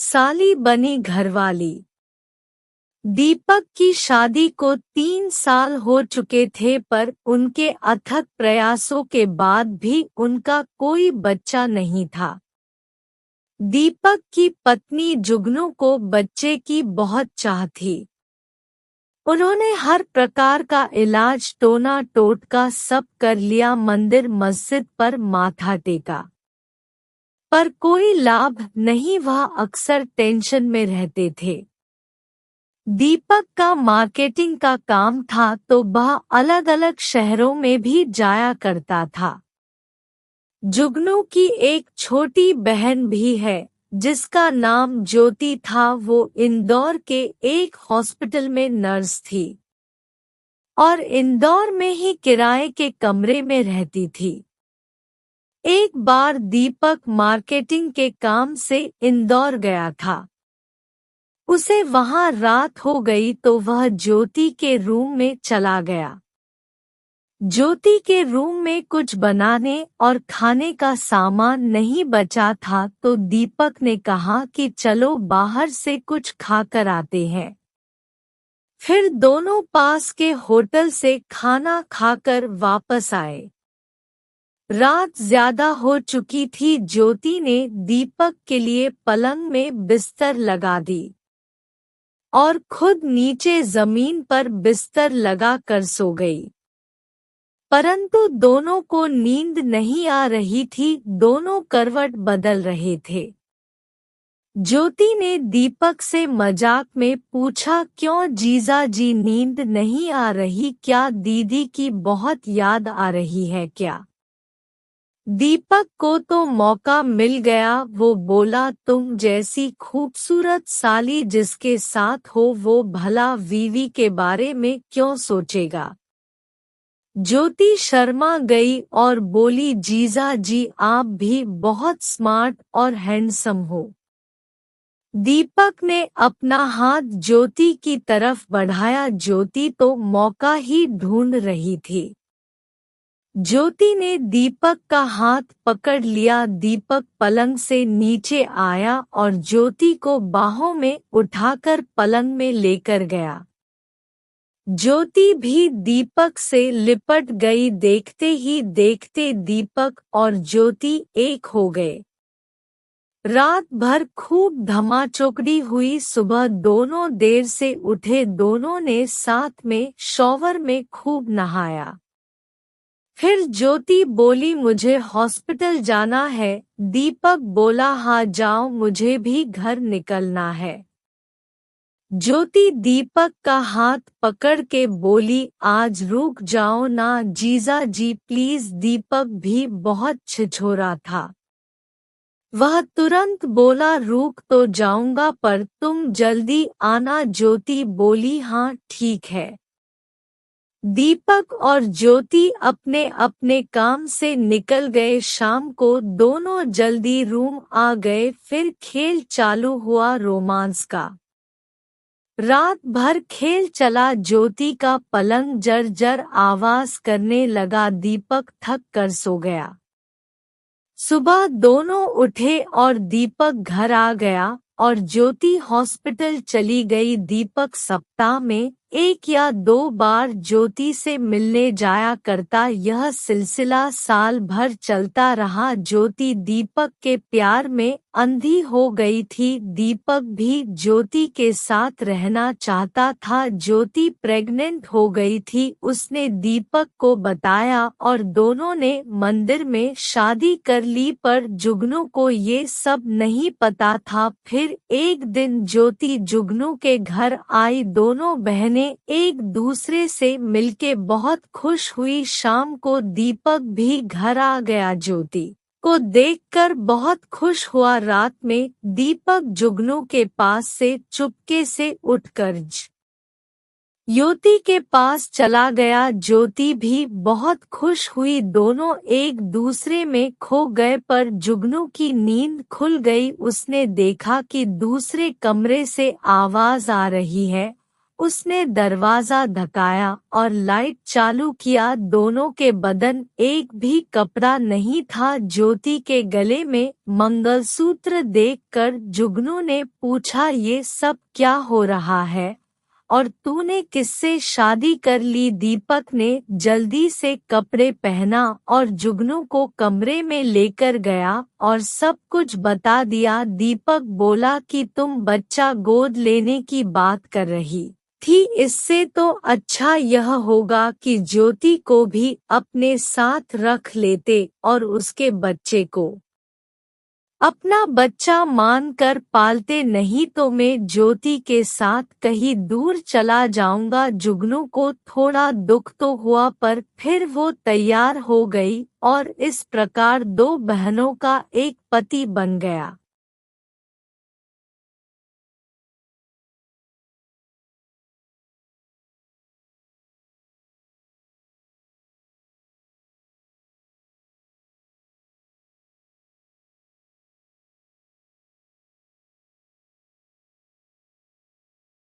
साली बनी घरवाली। दीपक की शादी को 3 साल हो चुके थे, पर उनके अथक प्रयासों के बाद भी उनका कोई बच्चा नहीं था। दीपक की पत्नी जुगनू को बच्चे की बहुत चाह थी। उन्होंने हर प्रकार का इलाज टोना टोटका सब कर लिया, मंदिर मस्जिद पर माथा टेका, पर कोई लाभ नहीं। वह अक्सर टेंशन में रहते थे। दीपक का मार्केटिंग का काम था, तो वह अलग अलग शहरों में भी जाया करता था। जुगनू की एक छोटी बहन भी है, जिसका नाम ज्योति था। वो इंदौर के एक हॉस्पिटल में नर्स थी और इंदौर में ही किराए के कमरे में रहती थी। एक बार दीपक मार्केटिंग के काम से इंदौर गया था। उसे वहां रात हो गई, तो वह ज्योति के रूम में चला गया। ज्योति के रूम में कुछ बनाने और खाने का सामान नहीं बचा था, तो दीपक ने कहा कि चलो बाहर से कुछ खाकर आते हैं। फिर दोनों पास के होटल से खाना खाकर वापस आए। रात ज्यादा हो चुकी थी। ज्योति ने दीपक के लिए पलंग में बिस्तर लगा दी और खुद नीचे जमीन पर बिस्तर लगा कर सो गई। परंतु दोनों को नींद नहीं आ रही थी, दोनों करवट बदल रहे थे। ज्योति ने दीपक से मजाक में पूछा, क्यों जीजा जी नींद नहीं आ रही क्या? दीदी की बहुत याद आ रही है क्या? दीपक को तो मौका मिल गया। वो बोला, तुम जैसी खूबसूरत साली जिसके साथ हो, वो भला बीवी के बारे में क्यों सोचेगा? ज्योति शर्मा गई और बोली, जीजा जी आप भी बहुत स्मार्ट और हैंडसम हो। दीपक ने अपना हाथ ज्योति की तरफ बढ़ाया। ज्योति तो मौका ही ढूंढ रही थी। ज्योति ने दीपक का हाथ पकड़ लिया। दीपक पलंग से नीचे आया और ज्योति को बाहों में उठाकर पलंग में लेकर गया। ज्योति भी दीपक से लिपट गई। देखते ही देखते दीपक और ज्योति एक हो गए। रात भर खूब धमाचौकड़ी हुई। सुबह दोनों देर से उठे। दोनों ने साथ में शॉवर में खूब नहाया। फिर ज्योति बोली, मुझे हॉस्पिटल जाना है। दीपक बोला, हाँ जाओ, मुझे भी घर निकलना है। ज्योति दीपक का हाथ पकड़ के बोली, आज रुक जाओ ना जीजा जी प्लीज। दीपक भी बहुत छिछोरा था। वह तुरंत बोला, रुक तो जाऊंगा, पर तुम जल्दी आना। ज्योति बोली, हाँ ठीक है। दीपक और ज्योति अपने अपने काम से निकल गए। शाम को दोनों जल्दी रूम आ गए। फिर खेल चालू हुआ रोमांस का। रात भर खेल चला। ज्योति का पलंग जर-जर आवाज करने लगा। दीपक थक कर सो गया। सुबह दोनों उठे और दीपक घर आ गया और ज्योति हॉस्पिटल चली गई। दीपक सप्ताह में 1 या 2 बार ज्योति से मिलने जाया करता। यह सिलसिला साल भर चलता रहा। ज्योति दीपक के प्यार में अंधी हो गई थी। दीपक भी ज्योति के साथ रहना चाहता था। ज्योति प्रेग्नेंट हो गई थी। उसने दीपक को बताया और दोनों ने मंदिर में शादी कर ली, पर जुगनू को ये सब नहीं पता था। फिर एक दिन ज्योति जुगनू के घर आई। दोनों बहनें एक दूसरे से मिलके बहुत खुश हुई। शाम को दीपक भी घर आ गया। ज्योति को देखकर बहुत खुश हुआ। रात में दीपक जुगनू के पास से चुपके से उठकर ज्योति के पास चला गया। ज्योति भी बहुत खुश हुई। दोनों एक दूसरे में खो गए, पर जुगनू की नींद खुल गई। उसने देखा कि दूसरे कमरे से आवाज आ रही है उसने दरवाजा धकाया और लाइट चालू किया। दोनों के बदन एक भी कपड़ा नहीं था। ज्योति के गले में मंगलसूत्र देखकर जुगनू ने पूछा, ये सब क्या हो रहा है और तूने किससे शादी कर ली? दीपक ने जल्दी से कपड़े पहना और जुगनू को कमरे में लेकर गया और सब कुछ बता दिया। दीपक बोला कि तुम बच्चा गोद लेने की बात कर रही थी, इससे तो अच्छा यह होगा कि ज्योति को भी अपने साथ रख लेते और उसके बच्चे को अपना बच्चा मानकर पालते, नहीं तो मैं ज्योति के साथ कहीं दूर चला जाऊंगा। जुगनू को थोड़ा दुख तो हुआ पर फिर वो तैयार हो गई और इस प्रकार दो बहनों का एक पति बन गया।